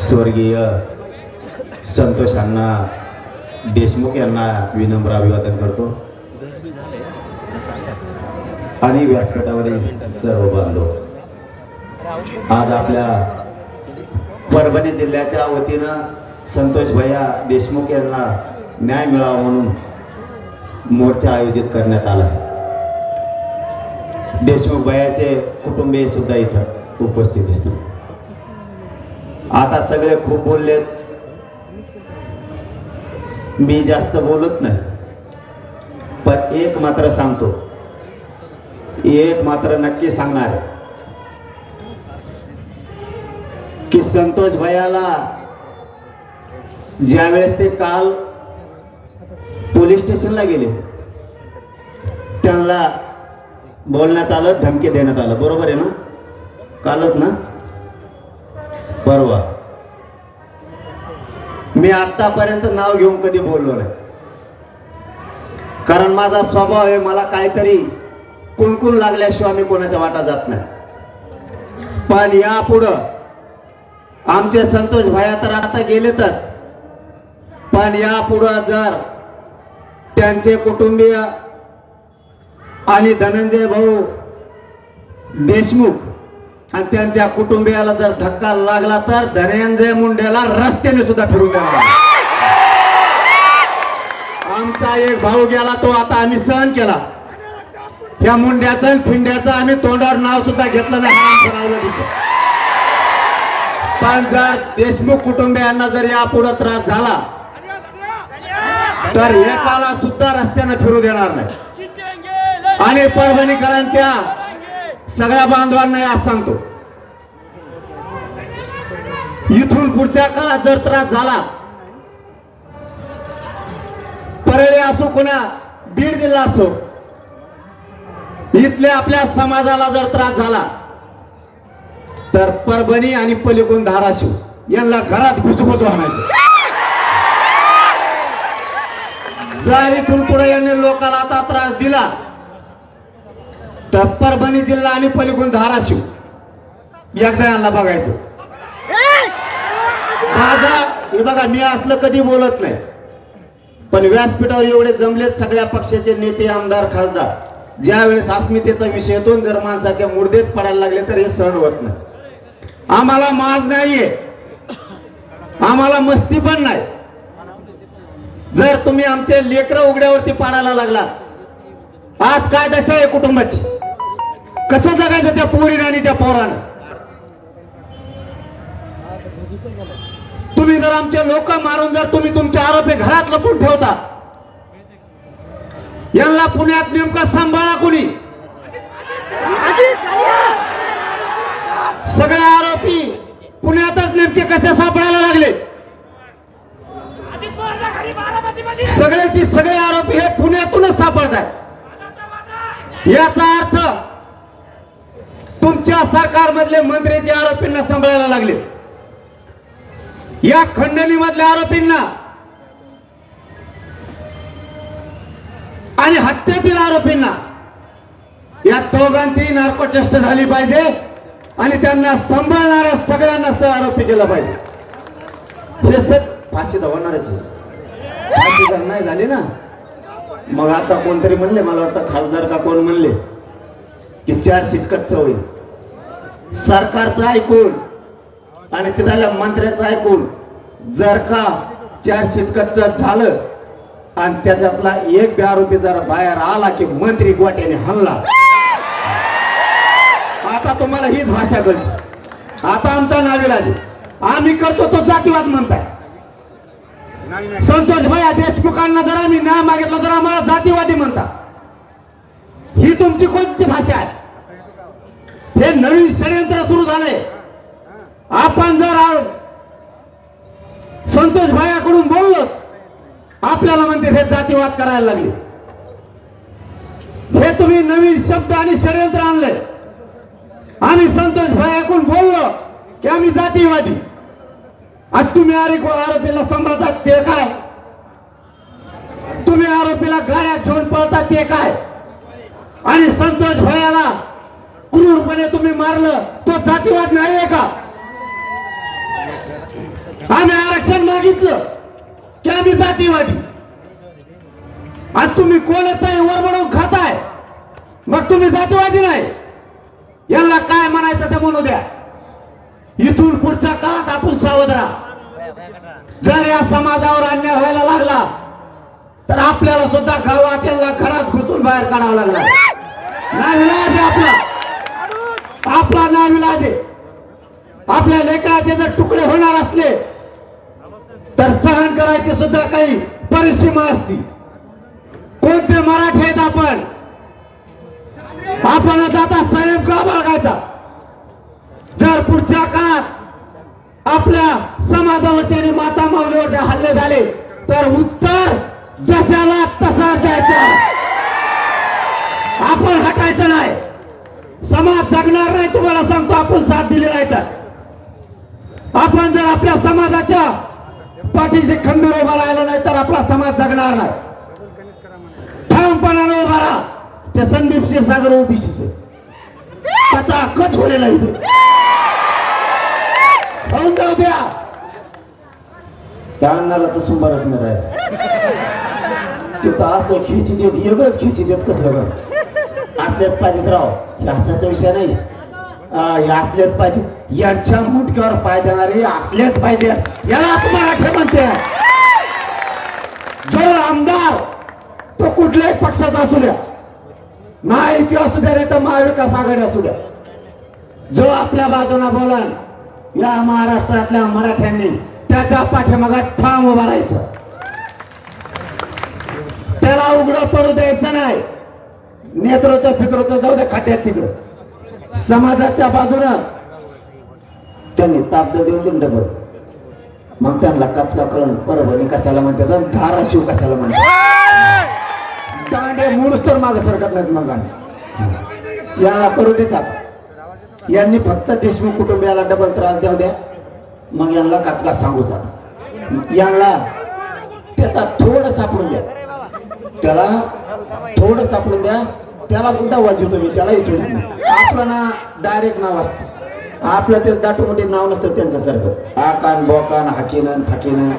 स्वर्गीय संतोष अण्णा देशमुख यांना विनम्र अभिवादन करतो आणि व्यासपीठावरील सर्व बांधव, आज आपल्या परभणी जिल्ह्याच्या वतीनं संतोष भैया देशमुख यांना न्याय मिळावा म्हणून मोर्चा आयोजित करण्यात आला. देशमुख भैयाचे कुटुंबीय सुद्धा इथं उपस्थित आहेत. आता सगळे खूप बोललेत, मी जास्त बोलत नाही, पण एक मात्र सांगतो, एक मात्र नक्की सांगणार की संतोष भैयाला ज्यावेळेस ते काल पोलीस स्टेशनला गेले त्यांना बोलण्यात आलं, धमकी देण्यात आलं. बरोबर आहे ना? कालच ना? परवा. मी आतापर्यंत नाव घेऊन कधी बोललो नाही, कारण माझा स्वभाव आहे, मला काहीतरी कुणकुण लागल्याशिवाय मी कोणाच्या वाटा जात नाही. पण यापुढं आमचे संतोष भैया तर आता गेलेतच, पण यापुढं जर त्यांचे कुटुंबीय आणि धनंजय भाऊ देशमुख आणि त्यांच्या कुटुंबियाला जर धक्का लागला तर धनंजय मुंडेला रस्त्याने सुद्धा फिरून द्यावा. आमचा एक भाऊ गेला, तो आता आम्ही सहन केला. या मुंड्याचं फिंड्याचं आम्ही तोंडावर नाव सुद्धा घेतलं नाही. पण जर देशमुख कुटुंबियांना जर यापुढे त्रास झाला तर एकाला सुद्धा रस्त्याने फिरू देणार नाही. आणि परभणीकरांच्या सगळ्या बांधवांना आज सांगतो, इथून पुढच्या काळात जर त्रास झाला, परळी असो कोणा बीड जिल्हा असो, इथल्या आपल्या समाजाला जर त्रास झाला तर परभणी आणि पलीकडून धाराशिव यांना घरात घुसघुस आणायचं. जर इथून पुढे यांनी लोकांना आता त्रास दिला तर परभणी जिल्हा आणि पलीकडून धाराशिव एकदा यांना बघायचं. माझा हे बघा, मी असलं कधी बोलत नाही, पण व्यासपीठावर एवढे जमलेत सगळ्या पक्षाचे नेते, आमदार, खासदार, ज्या वेळेस अस्मितेचा विषय येतो, जर माणसाच्या मुर्देच पडायला लागले तर हे सहन होत नाही. आम्हाला माज नाहीये, आम्हाला मस्ती पण नाही. जर तुम्ही आमचे लेकरं उघड्यावरती पाडायला लागला, आज काय दशा आहे कुटुंबाची, कसं जगायचं त्या पोरीनं आणि त्या पोरानं. तुम्ही जर आमचे लोक मारून जर तुम्ही तुमचे आरोपी घरात लपून ठेवता, यांना पुण्यात नेमका सांभाळा कोणी? सगळे आरोपी पुण्यातच नेमके कसे सापडायला लागले? सगळ्याची सगळे आरोपी हे पुण्यातूनच सापडतात. याचा अर्थ तुमच्या सरकारमधले मंत्री जे आरोपींना सांभाळायला लागले, या खंडणी मधल्या आरोपींना आणि हत्येतील आरोपींना, या दोघांची नार्को टेस्ट झाली पाहिजे आणि त्यांना सांभाळणाऱ्या सगळ्यांना सह आरोपी केलं पाहिजे. हे फाशी होणारच. फाशी जर नाही झाली ना, मग आता कोणतरी म्हणले, मला वाटतं खासदार का कोण म्हणले की 4 सीट कच्च होईल. सरकारचं ऐकून आणि तिथल्या मंत्र्याचं ऐकून जर का 4 सीट कच्च झालं आणि त्याच्यातला एक बी आरोपी जर बाहेर आला की मंत्री गोट्याने हल्ला, आता तुम्हाला हीच भाषा कळते. आता आमचा नाविलाज आम्ही करतो तो जातीवाद म्हणताय. संतोष भैया देशमुखांना जर आम्ही न्याय मागितला तर आम्हाला जातीवादी म्हणता. ही तुमची कोणती भाषा आहे? हे नवीन षडयंत्र सुरू झाले. आपण जर संतोष भैयाकडून बोललो, आपल्याला म्हणते हे जातीवाद करायला लागले. हे तुम्ही नवीन शब्द आणि षडयंत्र आणले. आम्ही संतोष भैयाकडून बोललो की आम्ही जातीवादी, आज तुम्ही आरोपीला सांभाळतात ते काय? तुम्ही आरोपीला गाड्या घेऊन पळतात ते काय? आणि संतोष भैयाला क्रूरपणे तुम्ही मारलं, तो जातीवाद नाहीये का? आम्ही आरक्षण मागितलं की आम्ही जातीवादी, आणि तुम्ही कोणाचाही वरबडून खाताय, मग तुम्ही जातीवादी नाही. यांना काय म्हणायचं ते म्हणू द्या. इथून पुढच्या काळात आपण सावध राहा. जर या समाजावर अन्याय व्हायला लागला तर आपल्याला सुद्धा गावाला घरात घुसून बाहेर काढावं लागणार. नाविलाज आहे आपला नाविलाज आहे. आपल्या लेकराचे जर तुकडे होणार असले तर सहन करायची सुद्धा काही परिसीमा असती. कोणते मराठी आहेत आपण आता संयम का बाळगायचा. जर पुढच्या काळात आपल्या समाजावर त्याने माता माऊलीवर हल्ले झाले तर उत्तर जशाला तसा द्यायचा. आपण हटायचं नाही. समाज जगणार नाही, तुम्हाला सांगतो. आपण साथ दिली नाही तर आपण जर आपल्या समाजाच्या पाठीशी खंबीर उभा राहिला नाही तर आपला समाज जगणार नाही. ठामपणाने उभा राहा. ते संदीप क्षीरसागर ओबीसीचे त्याचा कट होलेला इथे होऊन जाऊ द्या. त्या अन्नाला तर सुंबार असणार आहे. तिथं असं खिची देत, एवढंच खिची देत कसलं कर असल्याच पाहिजेत राव. हे असाचा विषय नाही. हे असलेच पाहिजे. यांच्या मुठक्यावर पाय देणारे असलेच पाहिजे. याला मराठी म्हणते. जो आमदार तो कुठल्याही पक्षाचा असू द्या, महायुती असू द्या नाही तर महाविकास आघाडी असू द्या, जो आपल्या बाजूला बोलाल या महाराष्ट्रातल्या मराठ्यांनी त्याच्या पाठीमागे ठाम उभा राहायचं. त्याला उघडं पडू द्यायचं नाही. नेतृत्व फितृत्व जाऊ दे खात्यात तिकडं. समाजाच्या बाजूनं त्यांनी ताब्द देऊन दिलं डबल. मग त्यांना काचका कळण परभणी कशाला म्हणतात, धाराशिव कशाला म्हणतात. दांडे मूळच तर मागे सरकत नाहीत. मग याला करू देतात. यांनी फक्त देशमुख कुटुंबियाला डबल त्रास देऊ द्या. मग यांना काचका सांगू जात. यांना त्याचा थोडं सापडून द्या. त्याला थोडं सापडून द्या. त्याला सुद्धा वाजवतो मी. त्यालाही सोडत नाही. आपलं ना डायरेक्ट नाव असतं. आपलं ते दाटोमोठी नाव नसतं त्यांच्यासारखं. आकान बोकान हाकीन फाकीन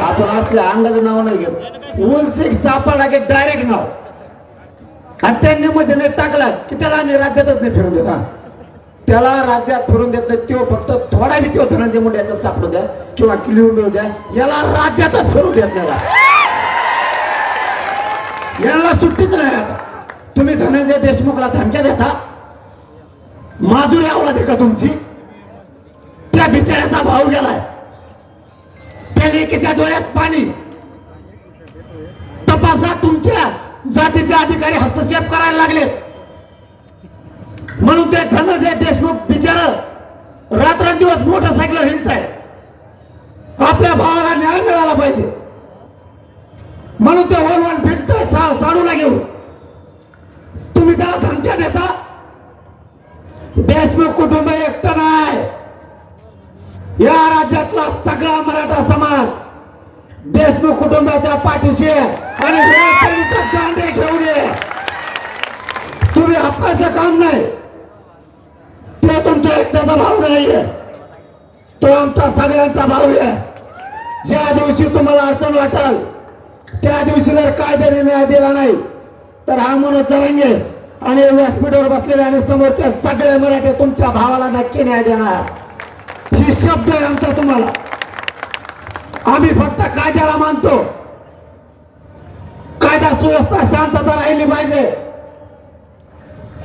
आपण असल्या अंगाचं नाव नाही घेत. उलसिक सापडला की डायरेक्ट नाव. आणि त्यांनी मध्ये नाही टाकला की त्याला आम्ही राज्यातच नाही फिरून देत. त्याला राज्यात फिरून देत नाही. तो फक्त थोडा बी तो धनंजय मुंडे याचा सापडू द्या किंवा किल्ली मिळू द्या. याला राज्यातच फिरू देत नाही. याला सुट्टीच नाही. आता तुम्ही धनंजय देशमुखला धमक्या देता. माधुरी अवलाद का तुमची? त्या बिचाऱ्याचा भाऊ गेलाय. त्या लेकीच्या डोळ्यात पाणी. तपासा. तुमच्या जातीचे अधिकारी हस्तक्षेप करायला लागलेत म्हणून ते धनंजय देशमुख बिचार रात्रंदिवस मोटरसायकल हिंडताय. आपल्या भावाला न्याय मिळाला पाहिजे म्हणून ते वळवण फिरतय साडूला घेऊन. तुम्ही त्याला धमक्या देता. देशमुख कुटुंब एकटं नाही. या राज्यातला सगळा मराठा समाज देशमुख कुटुंबाच्या पाठीशी आणि दांडे घेऊन ये. तुम्ही हक्काचं काम नाही. ते तुमच्या एकट्याचा भाऊ नाहीये. तो आमचा सगळ्यांचा भाऊ आहे. ज्या दिवशी तुम्हाला अडचण वाटेल त्या दिवशी जर कायद्याने न्याय दिला नाही तर हा मनोज जरांगे आणि व्यासपीठावर बसलेले आणि समोरचे सगळे मराठे तुमच्या भावाला नक्की न्याय देणार. ही शब्द आहे आमचा तुम्हाला. आम्ही फक्त कायद्याला मानतो. कायदा सुव्यवस्था शांतता राहिली पाहिजे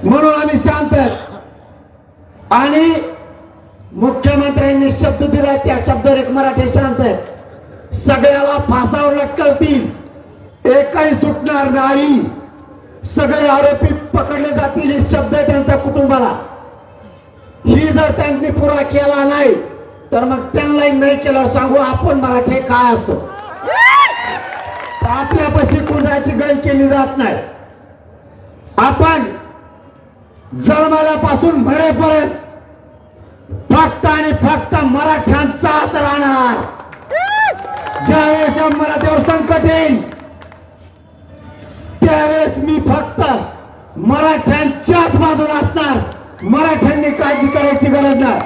म्हणून आम्ही शांत आहेत. आणि मुख्यमंत्र्यांनी शब्द दिलाय त्या शब्दावर एक मराठी शांत आहे. सगळ्याला फासावर लटकवतील. एकही सुटणार नाही. सगळे आरोपी पकडले जातील. हे शब्द आहे त्यांच्या कुटुंबाला. ही जर त्यांनी पुरा केला नाही तर मग त्यांनाही नाही केल्यावर सांगू आपण मराठी काय असतो. आपल्यापाशी कोणाची गय केली जात नाही. आपण जन्मल्यापासून मरेपर्यंत फक्त आणि फक्त मराठ्यांचाच राहणार. ज्यावेळेस मराठ्यावर संकट येईल त्यावेळेस मी फक्त मराठ्यांच्याच बाजूला असणार. मराठ्यांनी काळजी करायची गरज नाही.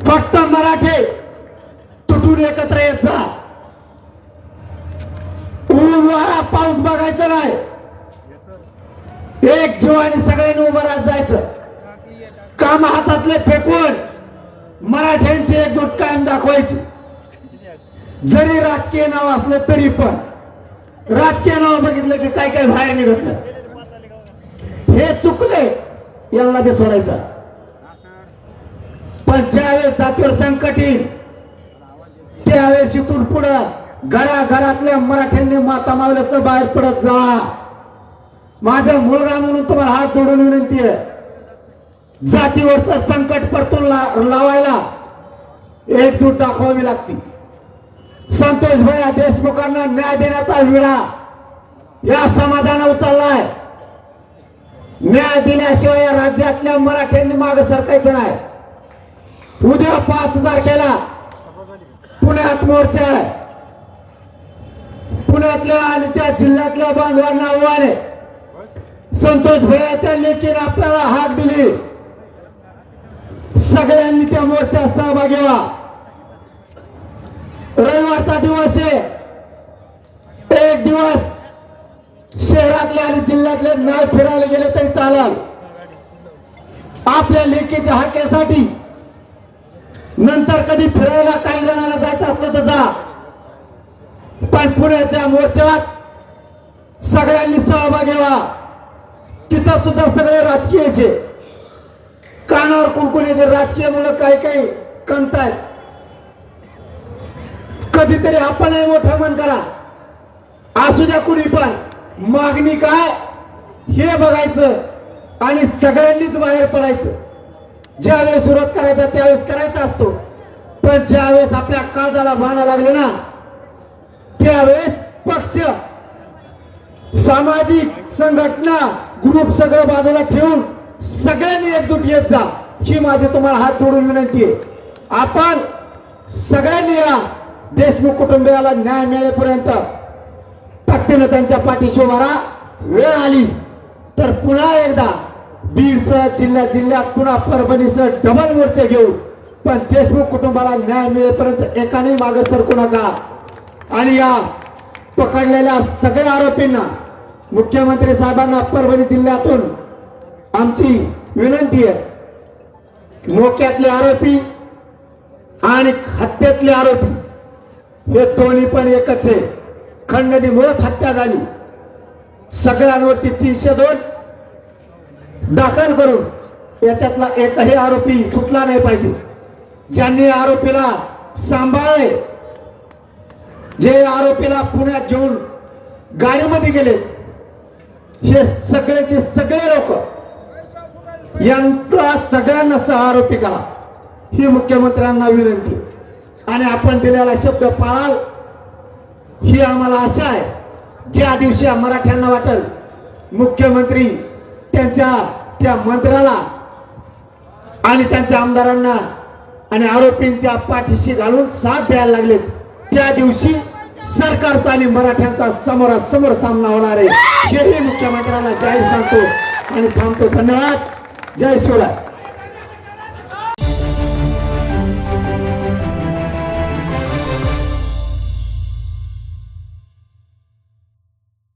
फक्त मराठे उठून एकत्र येत जा. ऊन वारा पाऊस बघायचं नाही, एक जीवाने सगळ्यांनी उभं राहत जायचं. काम हातातले फेकून मराठ्यांची एकजूट कायम दाखवायची. जरी राजकीय नाव असलं तरी पण राजकीय नाव बघितलं की काय काय बाहेर निघत नाही. हे चुकले, यांना ते सोडायचं. पण ज्यावेळेस जातीवर संकट येईल त्यावेळेस इथून पुढं घराघरातल्या मराठ्यांनी माता मावल्याचं बाहेर पडत जा. माझा मुलगा म्हणून तुम्हाला हात जोडून विनंती आहे, जातीवरचं संकट परतून लावायला एकजूट दाखवावी लागते. संतोष भैया देशमुखांना न्याय देण्याचा विडा या समाजाने उचललाय. न्याय दिल्याशिवाय या राज्यातल्या मराठ्यांनी मागे सरकायचं नाही. उद्या 5 तारखेला पुण्यात मोर्चा आहे. पुण्यातल्या आणि त्या जिल्ह्यातल्या बांधवांना आव्हान आहे, संतोष भैयाच्या लेखीने आपल्याला हाक दिली, सगळ्यांनी त्या मोर्चात सहभागी व्हा. रविवारचा दिवस आहे, एक दिवस शहरातले आणि जिल्ह्यातले नाही फिरायला गेले तरी चालेल. आपल्या लेखीच्या हक्कासाठी नंतर कधी फिरायला काही जणांना जायचं असलं तर जा, पण पुण्याच्या मोर्चात सगळ्यांनी सहभागी व्हा. तिथं सुद्धा सगळे राजकीयचे कानावर कुणकुण येते, राजकीय मुलं काही काही कणतायत. कधीतरी आपणही मोठं मन करा, असू द्या कुणी पण. मागणी काय हे बघायचं आणि सगळ्यांनीच बाहेर पडायचं. ज्यावेळेस विरोध करायचा त्यावेळेस करायचा असतो, पण ज्यावेळेस आपल्या काळजाला बाणा लागले ना त्यावेळेस पक्ष, सामाजिक संघटना, ग्रुप सगळं बाजूला ठेवून सगळ्यांनी एकजूट येत जा, ही माझी तुम्हाला हात जोडून विनंती आहे. आपण सगळ्यांनी या देशमुख कुटुंबियाला न्याय मिळेपर्यंत ताकदीनं त्यांच्या पाठीशी उभा राहा. वेळ आली तर पुन्हा एकदा बीडसह जिल्ह्यात पुन्हा परभणीसह डबल मोर्चे घेऊ, पण देशमुख कुटुंबाला न्याय मिळेपर्यंत एकाने मागे सरकू नका. आणि या पकडलेल्या सगळ्या आरोपींना, मुख्यमंत्री साहेबांना परभणी जिल्ह्यातून आमची विनंती आहे, मोक्यातले आरोपी आणि हत्येतले आरोपी हे दोन्ही पण एकच आहे. खंडणीमुळेच हत्या झाली. सगळ्यांवरती 302 दाखल करून याच्यातला एकही आरोपी सुटला नाही पाहिजे. ज्यांनी आरोपीला सांभाळले, जे आरोपीला पुण्यात घेऊन गाडीमध्ये गेले, हे सगळेचे सगळे लोक, यांचा सगळ्यांना सह आरोपी करा, ही मुख्यमंत्र्यांना विनंती. आणि आपण दिलेला शब्द पाळाल ही आम्हाला आशा आहे. ज्या दिवशी मराठ्यांना वाटेल मुख्यमंत्री त्यांच्या त्या मंत्र्याला आणि त्यांच्या आमदारांना आणि आरोपींच्या पाठीशी घालून साथ द्यायला लागले, त्या दिवशी सरकारचा आणि मराठ्यांचा समोरासमोर सामना होणार आहे, हेही मुख्यमंत्र्यांना जाहीर सांगतो आणि थांबतो. धन्यवाद. जय शिवराय.